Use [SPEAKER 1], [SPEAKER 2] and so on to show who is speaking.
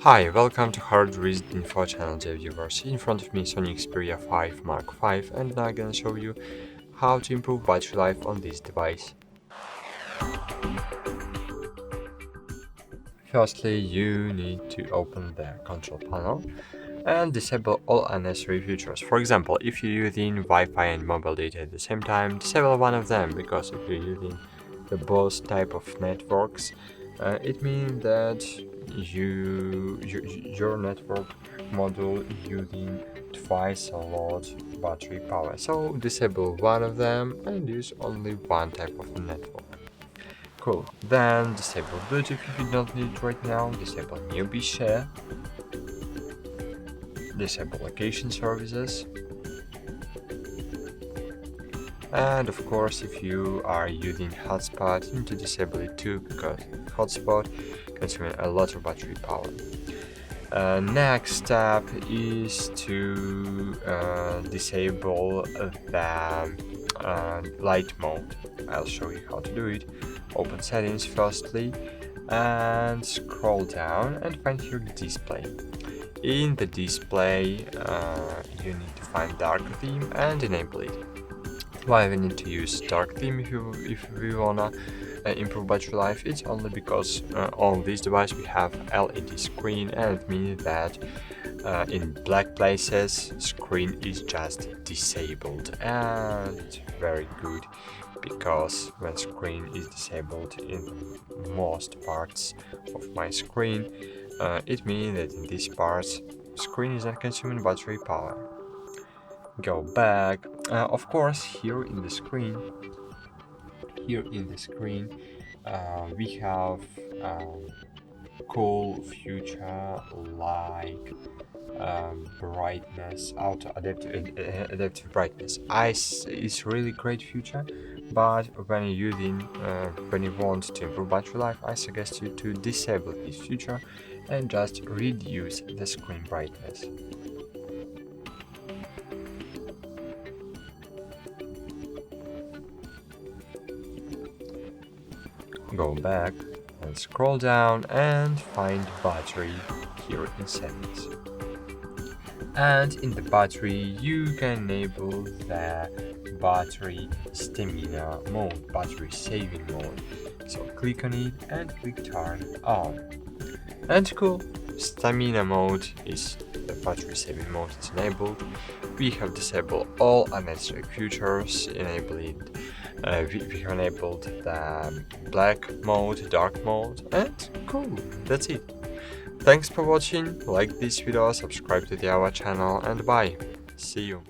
[SPEAKER 1] Hi, welcome to HardReset.Info channel, dear viewers. In front of me Sony Xperia 5 Mark 5, and now I'm gonna show you how to improve battery life on this device. Firstly, you need to open the control panel and disable all unnecessary features. For example, if you're using Wi-Fi and mobile data at the same time, disable one of them, because if you're using the both type of networks, it means that your network module using twice a lot battery power. So disable one of them and use only one type of network. Cool. Then disable Bluetooth if you don't need it right now. Disable newbie share. Disable location services. And of course, if you are using hotspot, you need to disable it too, because hotspot consumes a lot of battery power. Next step is to disable the light mode. I'll show you how to do it. Open settings firstly and scroll down and find here display. In the display, you need to find dark theme and enable it. Why we need to use dark theme if we wanna improve battery life? It's only because on this device we have LED screen, and it means that in black places screen is just disabled, and it's very good because when screen is disabled in most parts of my screen, it means that in these parts screen is not consuming battery power. Go back. Of course, here in the screen, we have cool feature like brightness, auto adaptive brightness. It's really great feature, but when you're using, when you want to improve battery life, I suggest you to disable this feature and just reduce the screen brightness. Go back and scroll down and find battery here in settings. And in the battery you can enable the battery stamina mode, battery saving mode. So click on it and click turn on. And cool, stamina mode is the battery saving mode is enabled. We have disabled all unnecessary features, enabling we have enabled the black mode, dark mode, and cool, that's it. Thanks for watching, like this video, subscribe to our channel, and bye. See you.